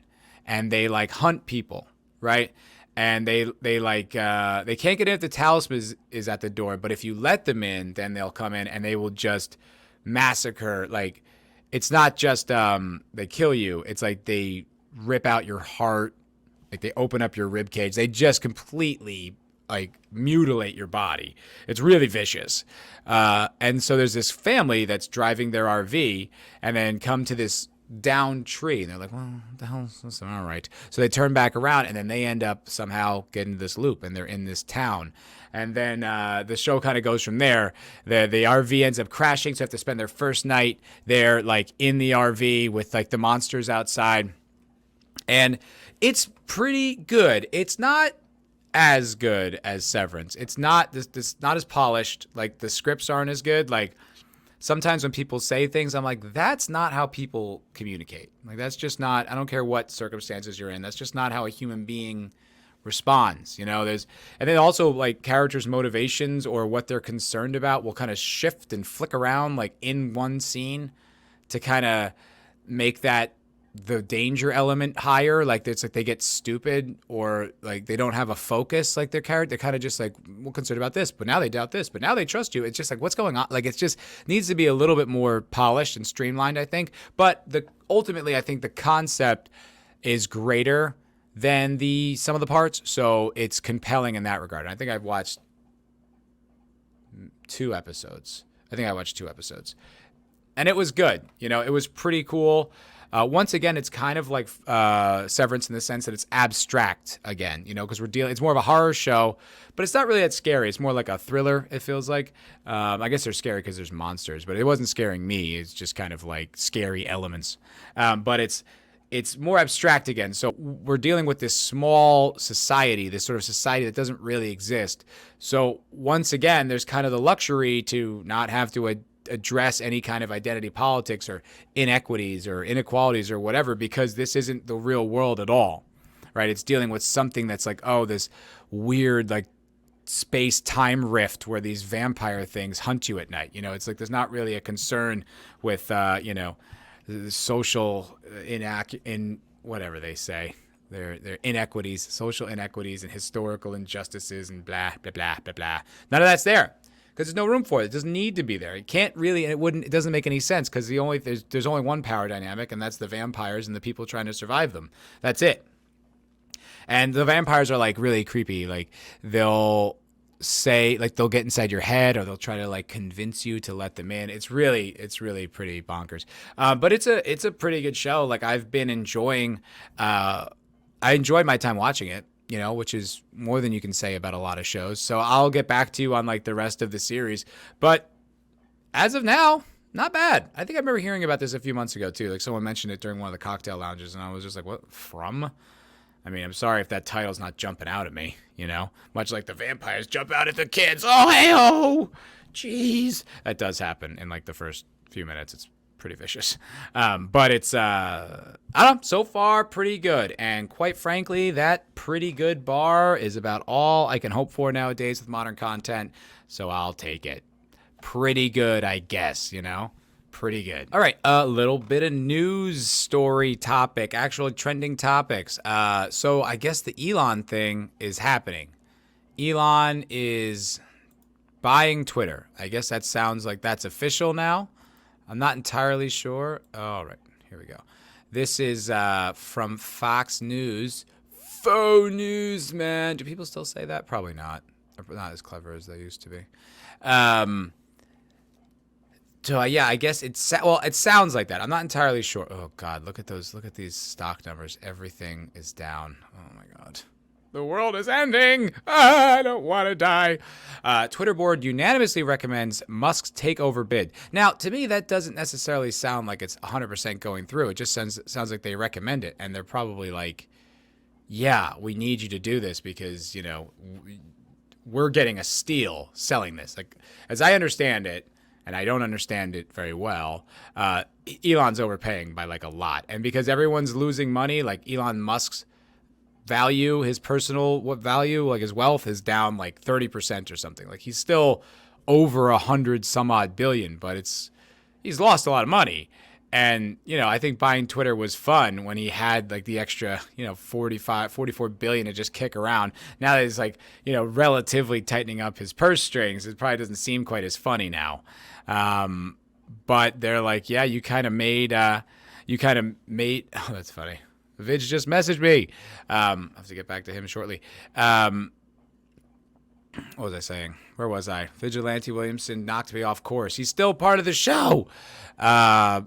And they like hunt people, right? And they can't get in if the talisman is at the door. But if you let them in, then they'll come in and they will just massacre. Like, it's not just they kill you. It's like they rip out your heart. Like they open up your rib cage. They just completely like mutilate your body. It's really vicious. And so there's this family that's driving their RV and then come to this down tree. And they're like, well, what the hell is this? All right. So they turn back around and then they end up somehow getting this loop and they're in this town. And then the show kind of goes from there. The RV ends up crashing. So they have to spend their first night there, like in the RV with like the monsters outside. And it's pretty good. It's not as good as Severance. It's not this not as polished. Like the scripts aren't as good. Like sometimes when people say things, I'm like, that's not how people communicate. Like that's just not. I don't care what circumstances you're in. That's just not how a human being responds. And then also like characters' motivations or what they're concerned about will kind of shift and flick around like in one scene to kind of make that the danger element higher. Like it's like they get stupid or like they don't have a focus. Like their character, they're kind of just like, we're concerned about this, but now they doubt this, but now they trust you. It's just like, what's going on? Like it's just needs to be a little bit more polished and streamlined, I think. But ultimately, I think the concept is greater than some of the parts, so it's compelling in that regard. And I think I've watched 2 episodes. And it was good. It was pretty cool. Once again, it's kind of like Severance in the sense that it's abstract again, because it's more of a horror show, but it's not really that scary. It's more like a thriller, it feels like. I guess they're scary because there's monsters, but it wasn't scaring me. It's just kind of like scary elements. But it's more abstract again. So we're dealing with this small society, this sort of society that doesn't really exist. So once again, there's kind of the luxury to not have to address any kind of identity politics or inequities or inequalities or whatever, because this isn't the real world at all, right? It's dealing with something that's like, oh, this weird like space time rift where these vampire things hunt you at night. It's like there's not really a concern with the social whatever they say, their inequities, social inequities and historical injustices and blah blah blah blah blah. None of that's there because there's no room for it. It doesn't need to be there. It can't really, and it doesn't make any sense because there's only one power dynamic, and that's the vampires and the people trying to survive them. That's it. And the vampires are like really creepy. Like they'll say, like they'll get inside your head or they'll try to like convince you to let them in. It's really pretty bonkers. But it's a pretty good show. Like I've been enjoying, I enjoyed my time watching it, which is more than you can say about a lot of shows. So I'll get back to you on like the rest of the series. But as of now, not bad. I think I remember hearing about this a few months ago too. Like someone mentioned it during one of the cocktail lounges and I was just like, what from? I mean, I'm sorry if that title's not jumping out at me, much like the vampires jump out at the kids. Oh, hey-oh! Jeez. That does happen in like the first few minutes. It's pretty vicious. But it's, I don't know, so far pretty good. And quite frankly, that pretty good bar is about all I can hope for nowadays with modern content. So I'll take it. Pretty good, I guess, Pretty good. All right, a little bit of news story topic, actual trending topics. So I guess the Elon thing is happening. Elon is buying Twitter. I guess that sounds like that's official now. I'm not entirely sure. All right, here we go. This is from Fox News. Faux news, man. Do people still say that? Probably not. They're not as clever as they used to be. So yeah, I guess it sounds like that. I'm not entirely sure. Oh God, look at those. Look at these stock numbers. Everything is down. Oh my God. The world is ending. I don't want to die. Twitter board unanimously recommends Musk's takeover bid. Now, to me, that doesn't necessarily sound like it's 100% going through. It just sounds like they recommend it, and they're probably like, yeah, we need you to do this because, we're getting a steal selling this. Like, as I understand it, and I don't understand it very well, Elon's overpaying by like a lot. And because everyone's losing money, like Elon Musk's value, his personal value, like his wealth is down like 30% or something. Like he's still over 100 some odd billion, but he's lost a lot of money. And, I think buying Twitter was fun when he had like the extra, 44 billion to just kick around. Now that he's like, relatively tightening up his purse strings, it probably doesn't seem quite as funny now. But they're like, yeah, you kind of made, oh, that's funny. Vidge just messaged me. I have to get back to him shortly. What was I saying? Where was I? Vigilante Williamson knocked me off course. He's still part of the show. Anyway, I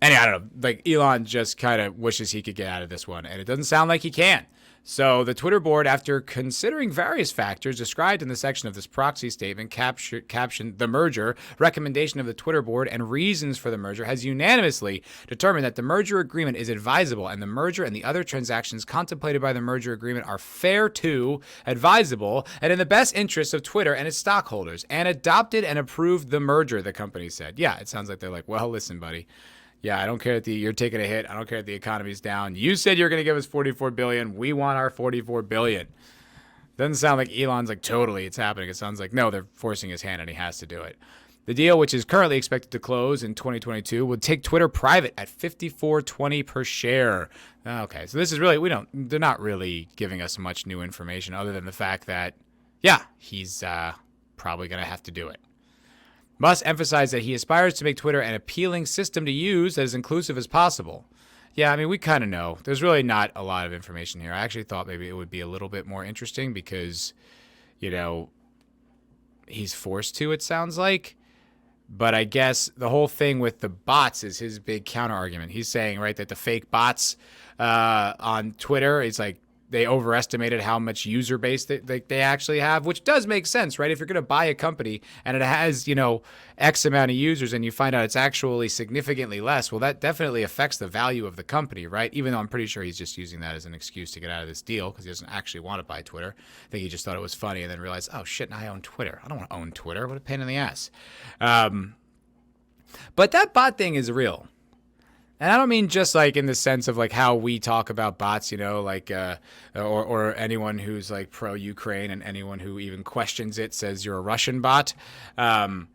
don't know. Like, Elon just kind of wishes he could get out of this one, and it doesn't sound like he can. So the Twitter board, after considering various factors described in the section of this proxy statement captioned the merger, recommendation of the Twitter board, and reasons for the merger, has unanimously determined that the merger agreement is advisable, and the merger and the other transactions contemplated by the merger agreement are fair to, advisable, and in the best interests of Twitter and its stockholders, and adopted and approved the merger, the company said. Yeah, it sounds like they're like, well, listen, buddy. Yeah, I don't care that you're taking a hit. I don't care that the economy's down. You said you're going to give us $44 billion. We want our $44 billion. Doesn't sound like Elon's like, totally, it's happening. It sounds like, no, they're forcing his hand and he has to do it. The deal, which is currently expected to close in 2022, would take Twitter private at $54.20 per share. Okay, so this is really, they're not really giving us much new information other than the fact that, yeah, he's probably going to have to do it. Musk emphasized that he aspires to make Twitter an appealing system to use that is inclusive as possible. Yeah, I mean, we kind of know. There's really not a lot of information here. I actually thought maybe it would be a little bit more interesting because, he's forced to, it sounds like. But I guess the whole thing with the bots is his big counter argument. He's saying, right, that the fake bots on Twitter is like, they overestimated how much user base they actually have, which does make sense, right? If you're going to buy a company and it has, X amount of users and you find out it's actually significantly less, well, that definitely affects the value of the company, right? Even though I'm pretty sure he's just using that as an excuse to get out of this deal because he doesn't actually want to buy Twitter. I think he just thought it was funny and then realized, oh, shit, now I own Twitter. I don't want to own Twitter. What a pain in the ass. But that bot thing is real. And I don't mean just like in the sense of like how we talk about bots, or anyone who's like pro-Ukraine and anyone who even questions it says you're a Russian bot. I've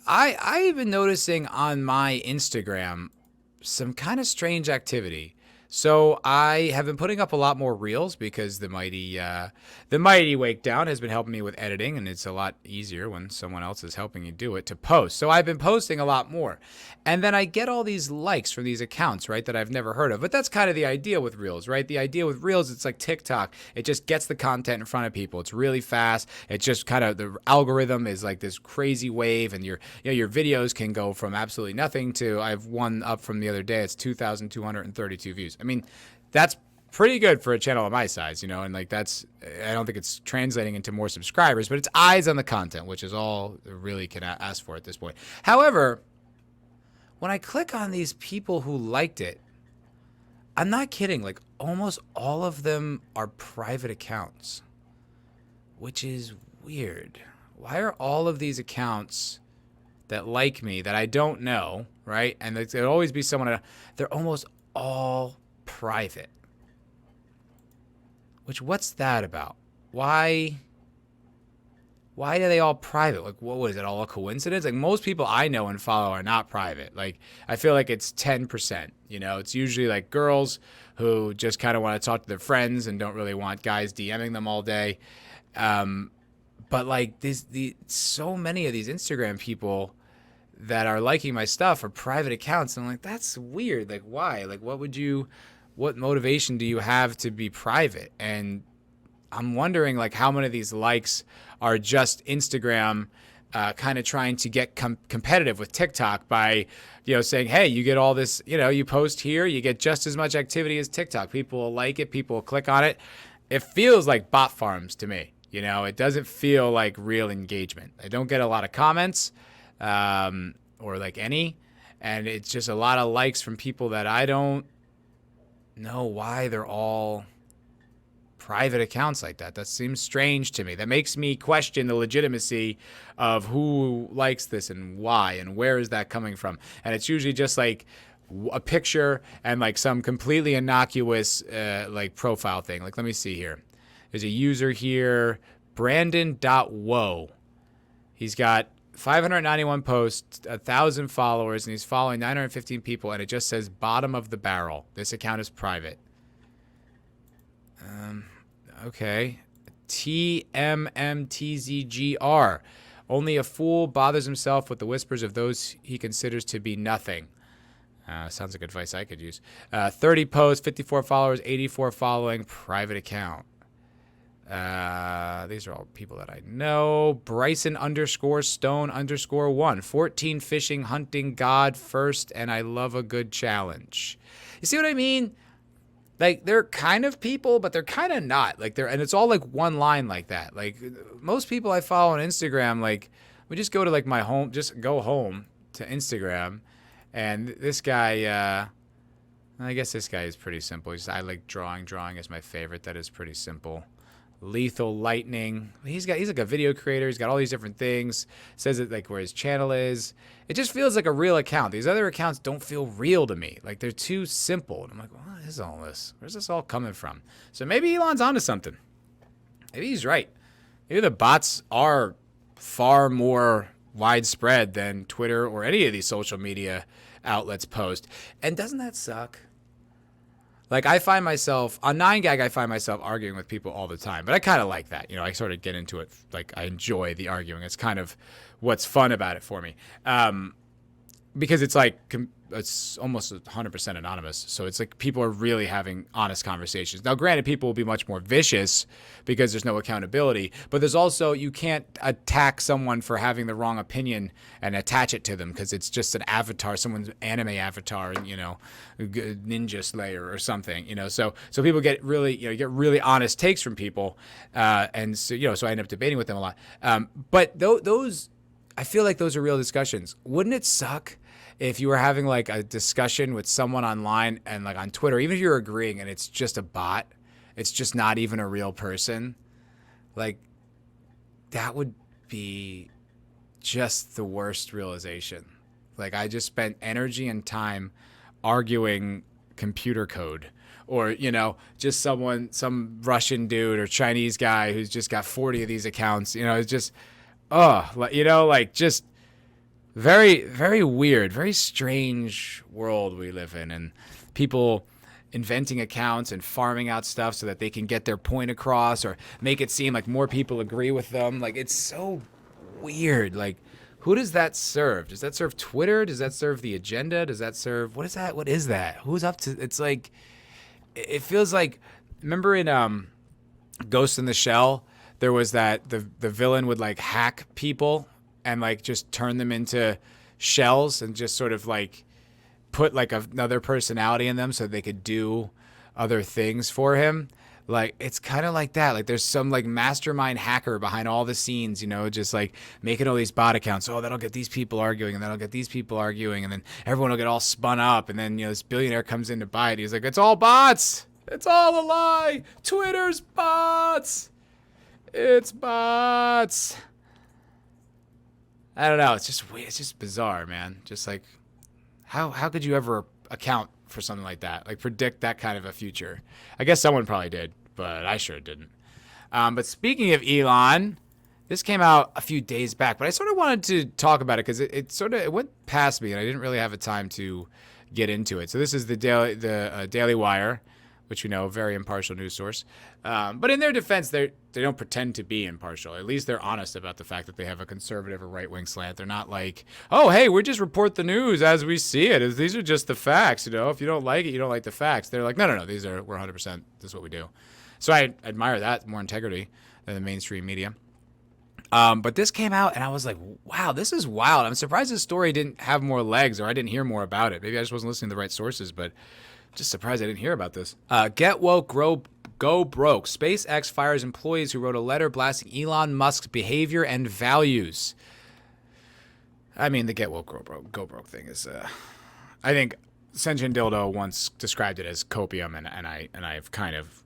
been noticing on my Instagram some kind of strange activity. So I have been putting up a lot more reels because the mighty Wake Down has been helping me with editing, and it's a lot easier when someone else is helping you do it to post. So I've been posting a lot more. And then I get all these likes from these accounts, right, that I've never heard of. But that's kind of the idea with reels, right? The idea with reels, it's like TikTok. It just gets the content in front of people. It's really fast. It's just kind of the algorithm is like this crazy wave, and your videos can go from absolutely nothing to, I have one up from the other day. It's 2,232 views. I mean, that's pretty good for a channel of my size, and like I don't think it's translating into more subscribers, but it's eyes on the content, which is all I really can ask for at this point. However, when I click on these people who liked it, I'm not kidding, like almost all of them are private accounts, which is weird. Why are all of these accounts that like me that I don't know, right? And there'll always be someone, they're almost all private. What's that about? Why are they all private? Like, what was it, all a coincidence? Like, most people I know and follow are not private. Like, I feel like it's 10%. It's usually like girls who just kind of want to talk to their friends and don't really want guys DMing them all day. But like so many of these Instagram people that are liking my stuff are private accounts. And I'm like, that's weird. Like, why? Like, what motivation do you have to be private? And I'm wondering, like, how many of these likes are just Instagram kind of trying to get competitive with TikTok by, saying, hey, you get all this, you post here, you get just as much activity as TikTok. People will like it. People will click on it. It feels like bot farms to me. It doesn't feel like real engagement. I don't get a lot of comments. Or like any, and it's just a lot of likes from people that I don't know why they're all private accounts like that. That seems strange to me. That makes me question the legitimacy of who likes this and why and where is that coming from. And it's usually just like a picture and like some completely innocuous like profile thing. Like, let me see here. There's a user here, Brandon.Woe. He's got 591 posts, 1,000 followers, and he's following 915 people, and it just says bottom of the barrel. This account is private. Okay. TMMTZGR. Only a fool bothers himself with the whispers of those he considers to be nothing. Sounds like advice I could use. 30 posts, 54 followers, 84 following, private account. These are all people that I know. Bryson _Stone _1. 14 fishing, hunting, God first, and I love a good challenge. You see what I mean? Like, they're kind of people, but they're kind of not. Like, and it's all like one line like that. Like, most people I follow on Instagram, like, we just go to like my home, just go home to Instagram, and this guy, I guess this guy is pretty simple. I like drawing. Drawing is my favorite. That is pretty simple. Lethal Lightning. He's like a video creator. He's got all these different things. Says it like where his channel is. It just feels like a real account. These other accounts don't feel real to me. Like, they're too simple. And I'm like, what is all this? Where's this all coming from? So maybe Elon's onto something. Maybe he's right. Maybe the bots are far more widespread than Twitter or any of these social media outlets post. And doesn't that suck? Like, I find myself, on 9gag, I find myself arguing with people all the time. But I kind of like that. You know, I sort of get into it. Like, I enjoy the arguing. It's kind of what's fun about it for me. Because it's like, it's almost 100% anonymous. So it's like people are really having honest conversations. Now, granted, people will be much more vicious because there's no accountability. But there's also, you can't attack someone for having the wrong opinion and attach it to them because it's just an avatar, someone's anime avatar, you know, Ninja Slayer or something, you know. So people get really, you know, you get really honest takes from people. And so, you know, so I end up debating with them a lot. But those, I feel like those are real discussions. Wouldn't it suck if you were having like a discussion with someone online and like on Twitter, even if you're agreeing and it's just a bot, it's just not even a real person? Like, that would be just the worst realization. Like, I just spent energy and time arguing computer code, or, you know, just some Russian dude or Chinese guy who's just got 40 of these accounts. You know, it's just, you know, like, just very, very weird, very strange world we live in. And people inventing accounts and farming out stuff so that they can get their point across or make it seem like more people agree with them. Like, it's so weird. Like, who does that serve? Does that serve Twitter? Does that serve the agenda? Does that serve, what is that? What is that? Who's up to, it's like, it feels like, remember in Ghost in the Shell, there was that the villain would like hack people and like just turn them into shells and just sort of like put like another personality in them so they could do other things for him. Like, it's kind of like that. Like, there's some like mastermind hacker behind all the scenes, you know, just like making all these bot accounts. Oh, that'll get these people arguing, and that'll get these people arguing, and then everyone will get all spun up, and then, you know, this billionaire comes in to buy it. He's like, it's all bots. It's all a lie. Twitter's bots. It's bots. I don't know. It's just weird. It's just bizarre, man. Just like, how could you ever account for something like that? Like, predict that kind of a future? I guess someone probably did, but I sure didn't. But speaking of Elon, this came out a few days back, but I sort of wanted to talk about it because it went past me and I didn't really have a time to get into it. So this is the Daily Wire, which we know, a very impartial news source. But in their defense, they don't pretend to be impartial. At least they're honest about the fact that they have a conservative or right-wing slant. They're not like, oh, hey, we just report the news as we see it. These are just the facts, you know. If you don't like it, you don't like the facts. They're like, no, we're 100%, this is what we do. So I admire that, more integrity than the mainstream media. But this came out, and I was like, wow, this is wild. I'm surprised this story didn't have more legs, or I didn't hear more about it. Maybe I just wasn't listening to the right sources, but just surprised I didn't hear about this. Get woke, go broke. SpaceX fires employees who wrote a letter blasting Elon Musk's behavior and values. I mean, the get woke, go broke thing is, I think Sentient Dildo once described it as copium, and I've kind of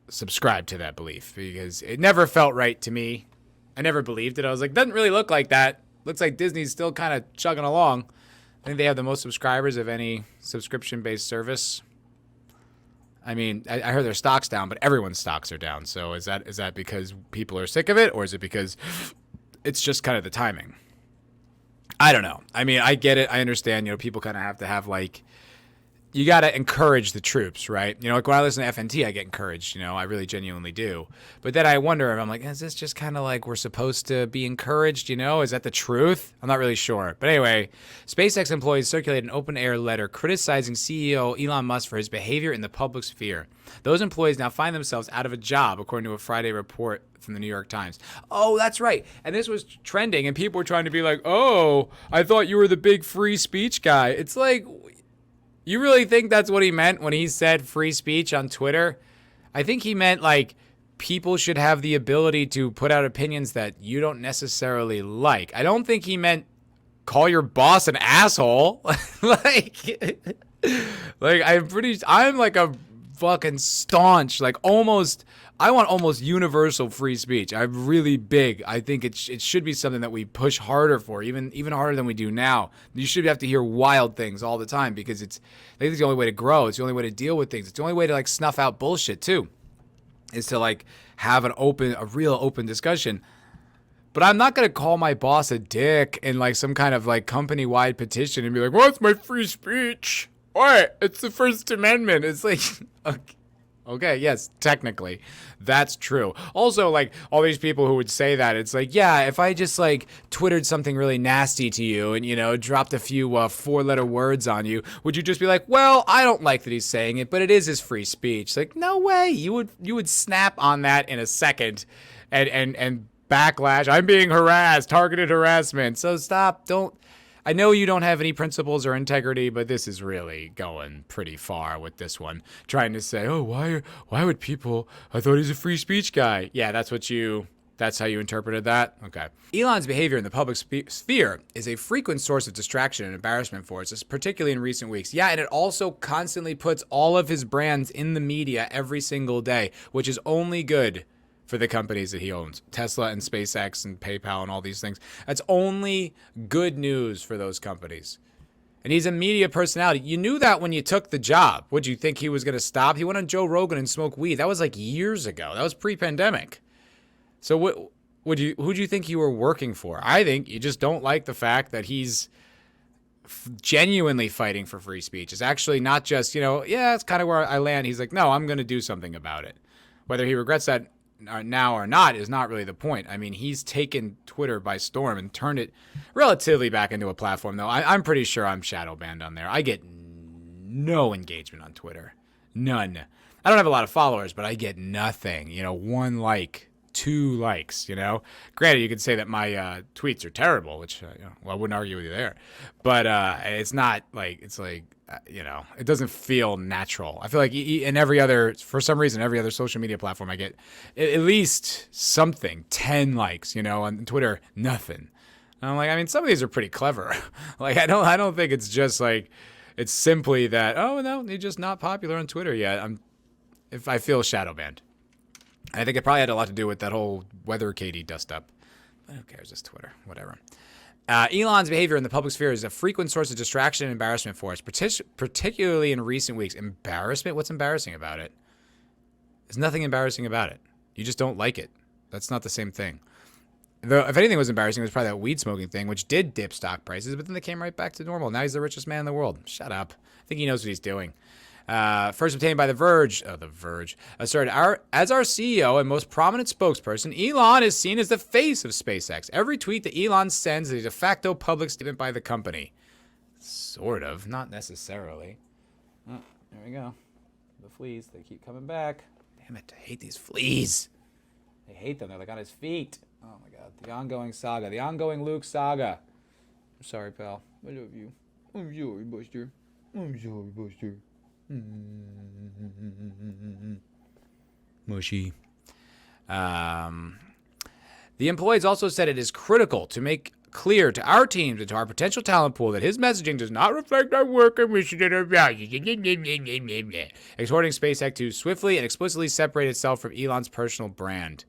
subscribed to that belief because it never felt right to me. I never believed it. I was like, doesn't really look like that. Looks like Disney's still kind of chugging along. I think they have the most subscribers of any subscription-based service. I mean, I heard their stock's down, but everyone's stocks are down. So is that because people are sick of it, or is it because it's just kind of the timing? I don't know. I mean, I get it. I understand. You know, people kind of have to have like you got to encourage the troops, right? You know, like when I listen to FNT, I get encouraged. You know, I really genuinely do. But then I wonder if I'm like, is this just kind of like we're supposed to be encouraged? You know, is that the truth? I'm not really sure. But anyway, SpaceX employees circulated an open-air letter criticizing CEO Elon Musk for his behavior in the public sphere. Those employees now find themselves out of a job, according to a Friday report from the New York Times. Oh, that's right. And this was trending, and people were trying to be like, oh, I thought you were the big free speech guy. It's like, you really think that's what he meant when he said free speech on Twitter? I think he meant like people should have the ability to put out opinions that you don't necessarily like. I don't think he meant call your boss an asshole. like I'm like a fucking staunch, like I want almost universal free speech. I'm really big. I think it should be something that we push harder for, even harder than we do now. You should have to hear wild things all the time because I think it's the only way to grow. It's the only way to deal with things. It's the only way to like snuff out bullshit too, is to like have a real open discussion. But I'm not going to call my boss a dick in like some kind of like company-wide petition and be like, what's my free speech? What? It's the First Amendment. It's like, okay, yes, technically, that's true. Also, like, all these people who would say that, it's like, yeah, if I just, like, Twittered something really nasty to you and, you know, dropped a few four-letter words on you, would you just be like, well, I don't like that he's saying it, but it is his free speech? Like, no way. You would snap on that in a second and backlash. I'm being harassed, targeted harassment. So stop, don't. I know you don't have any principles or integrity, but this is really going pretty far with this one. Trying to say, oh, why would people, I thought he's a free speech guy. Yeah, that's how you interpreted that? Okay. Elon's behavior in the public sphere is a frequent source of distraction and embarrassment for us, particularly in recent weeks. Yeah, and it also constantly puts all of his brands in the media every single day, which is only good for the companies that he owns, Tesla and SpaceX and PayPal and all these things. That's only good news for those companies. And he's a media personality. You knew that when you took the job. Would you think he was going to stop? He went on Joe Rogan and smoked weed. That was like years ago. That was pre-pandemic. So who do you think you were working for? I think you just don't like the fact that he's genuinely fighting for free speech. It's actually not just, yeah, it's kind of where I land. He's like, no, I'm going to do something about it. Whether he regrets that now or not is not really the point. I mean, he's taken Twitter by storm and turned it relatively back into a platform, though. I'm pretty sure I'm shadow banned on there. I get no engagement on Twitter. None. I don't have a lot of followers, but I get nothing. 1 like, 2 likes, Granted, you could say that my tweets are terrible, which, I wouldn't argue with you there. But it's not like, it's like, it doesn't feel natural. I feel like for some reason, every other social media platform I get at least something, 10 likes, on Twitter, nothing. And I'm like, I mean, some of these are pretty clever. Like, I don't think it's just like, it's simply that, oh, no, you're just not popular on Twitter yet. If I feel shadow banned. I think it probably had a lot to do with that whole weather Katie dust up. But who cares? It's Twitter, whatever. Elon's behavior in the public sphere is a frequent source of distraction and embarrassment for us, particularly in recent weeks. Embarrassment? What's embarrassing about it? There's nothing embarrassing about it. You just don't like it. That's not the same thing. Though, if anything was embarrassing, it was probably that weed smoking thing, which did dip stock prices, but then they came right back to normal. Now he's the richest man in the world. Shut up. I think he knows what he's doing. First obtained by The Verge, asserted, as our CEO and most prominent spokesperson, Elon is seen as the face of SpaceX. Every tweet that Elon sends is a de facto public statement by the company. Sort of, not necessarily. Oh, there we go. The fleas, they keep coming back. Damn it, I hate these fleas. I hate them, they're like on his feet. Oh my god, the ongoing saga, the ongoing Luke saga. I'm sorry, pal. I love you. I'm sorry, Buster. I'm sorry, Buster. Mushy. The employees also said it is critical to make clear to our teams and to our potential talent pool that his messaging does not reflect our work and mission and our values, exhorting SpaceX to swiftly and explicitly separate itself from Elon's personal brand.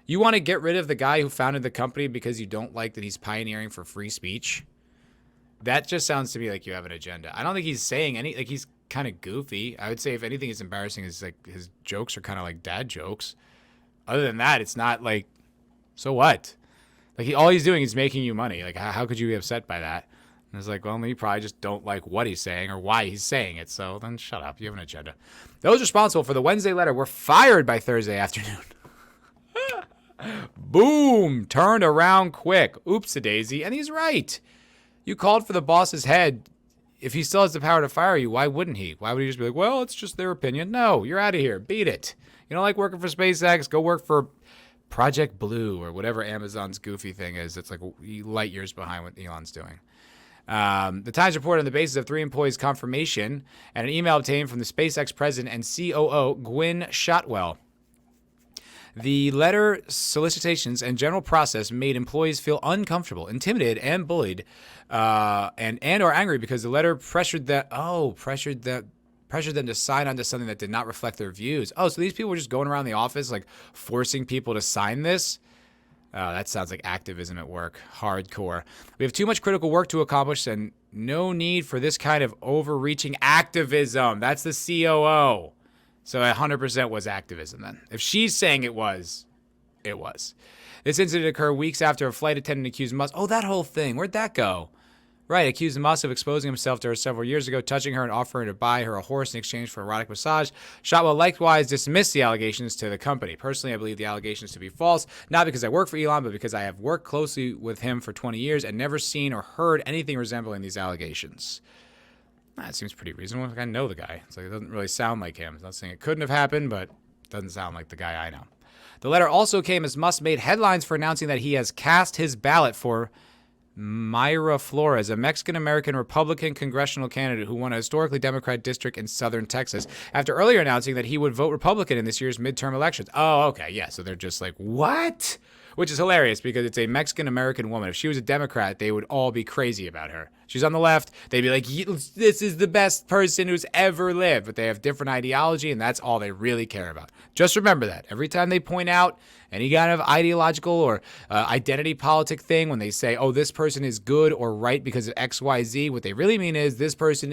You want to get rid of the guy who founded the company because you don't like that he's pioneering for free speech? That just sounds to me like you have an agenda. I don't think he's saying he's kind of goofy. I would say if anything is embarrassing is like his jokes are kind of like dad jokes. Other than that, it's not like, so what? Like all he's doing is making you money. Like how could you be upset by that? And it's like, well, you probably just don't like what he's saying or why he's saying it. So then shut up. You have an agenda. Those responsible for the Wednesday letter were fired by Thursday afternoon. Boom. Turned around quick. Oops-a-daisy. And he's right. You called for the boss's head. If he still has the power to fire you, why wouldn't he? Why would he just be like, well, it's just their opinion? No, you're out of here. Beat it. You don't like working for SpaceX? Go work for Project Blue or whatever Amazon's goofy thing is. It's like light years behind what Elon's doing. The Times reported on the basis of 3 employees' confirmation and an email obtained from the SpaceX president and COO, Gwynne Shotwell. The letter, solicitations, and general process made employees feel uncomfortable, intimidated, and bullied, and or angry because the letter pressured them to sign onto something that did not reflect their views. Oh, so these people were just going around the office like forcing people to sign this? Oh, that sounds like activism at work. Hardcore. We have too much critical work to accomplish and no need for this kind of overreaching activism. That's the COO. So 100% was activism then. If she's saying it was, it was. This incident occurred weeks after a flight attendant accused Musk. Oh, that whole thing. Where'd that go? Right, accused Musk of exposing himself to her several years ago, touching her and offering to buy her a horse in exchange for erotic massage. Shotwell likewise dismissed the allegations to the company. Personally, I believe the allegations to be false, not because I work for Elon, but because I have worked closely with him for 20 years and never seen or heard anything resembling these allegations. That seems pretty reasonable. I know the guy. It's like it doesn't really sound like him. I'm not saying it couldn't have happened, but it doesn't sound like the guy I know. The letter also came as Musk made headlines for announcing that he has cast his ballot for Mayra Flores, a Mexican-American Republican congressional candidate who won a historically Democrat district in southern Texas, after earlier announcing that he would vote Republican in this year's midterm elections. Oh, okay, yeah, so they're just like, what? Which is hilarious because it's a Mexican-American woman. If she was a Democrat, they would all be crazy about her. She's on the left. They'd be like, this is the best person who's ever lived. But they have different ideology, and that's all they really care about. Just remember that. Every time they point out any kind of ideological or identity politic thing, when they say, oh, this person is good or right because of X, Y, Z, what they really mean is this person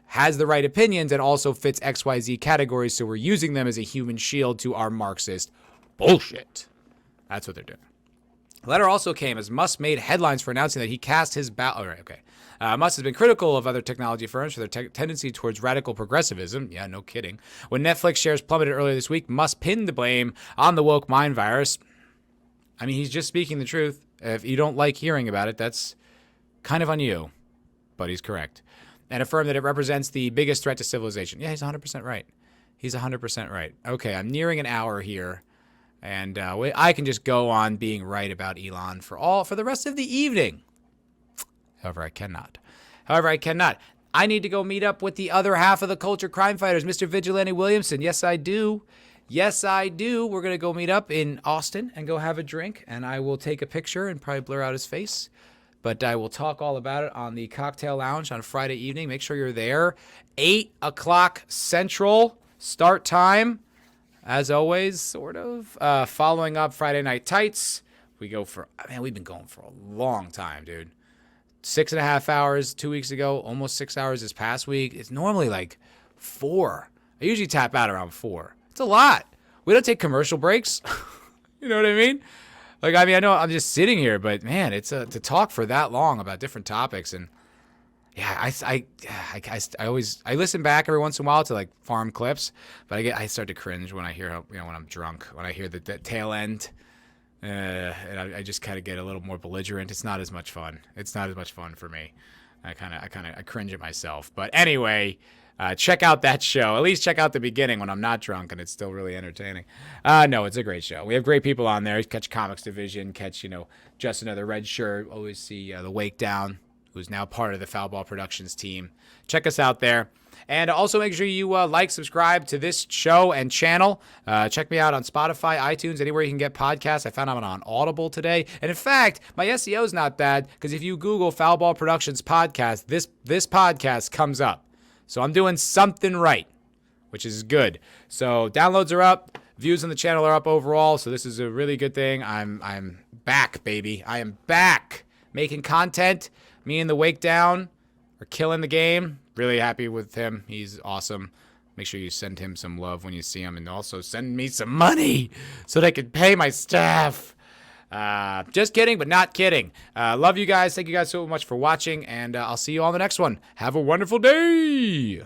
has the right opinions and also fits X, Y, Z categories, so we're using them as a human shield to our Marxist bullshit. That's what they're doing. The letter also came as Musk made headlines for announcing that he cast his ballot. All right, okay. Musk has been critical of other technology firms for their tendency towards radical progressivism. Yeah, no kidding. When Netflix shares plummeted earlier this week, Musk pinned the blame on the woke mind virus. I mean, he's just speaking the truth. If you don't like hearing about it, that's kind of on you. But he's correct. And affirmed that it represents the biggest threat to civilization. Yeah, he's 100% right. He's 100% right. Okay, I'm nearing an hour here. And I can just go on being right about Elon for the rest of the evening. However, I cannot. I need to go meet up with the other half of the culture crime fighters, Mr. Vigilante Williamson. Yes, I do. We're going to go meet up in Austin and go have a drink. And I will take a picture and probably blur out his face. But I will talk all about it on the Cocktail Lounge on Friday evening. Make sure you're there. 8 o'clock Central start time. As always, sort of. Following up Friday Night Tights. We've been going for a long time, dude. 6.5 hours 2 weeks ago, almost 6 hours this past week. It's normally like 4. I usually tap out around 4. It's a lot. We don't take commercial breaks. You know what I mean? Like, I know I'm just sitting here, but man, it's to talk for that long about different topics. And yeah, I listen back every once in a while to like farm clips, but I start to cringe when I hear, when I'm drunk, when I hear the tail end, and I just kind of get a little more belligerent. It's not as much fun. It's not as much fun for me. I cringe at myself. But anyway, check out that show. At least check out the beginning when I'm not drunk and it's still really entertaining. No, it's a great show. We have great people on there. Catch Comics Division, catch, Just Another Red Shirt. Always see the Wake Down, who's now part of the Foul Ball Productions team. Check us out there. And also make sure you subscribe to this show and channel. Check me out on Spotify, iTunes, anywhere you can get podcasts. I found I'm on Audible today. And in fact, my SEO is not bad because if you Google Foul Ball Productions podcast, this podcast comes up. So I'm doing something right, which is good. So downloads are up. Views on the channel are up overall. So this is a really good thing. I'm back, baby. I am back making content. Me and the Wake Down are killing the game. Really happy with him. He's awesome. Make sure you send him some love when you see him, and also send me some money so that I can pay my staff. Just kidding, but not kidding. Love you guys. Thank you guys so much for watching, and I'll see you on the next one. Have a wonderful day.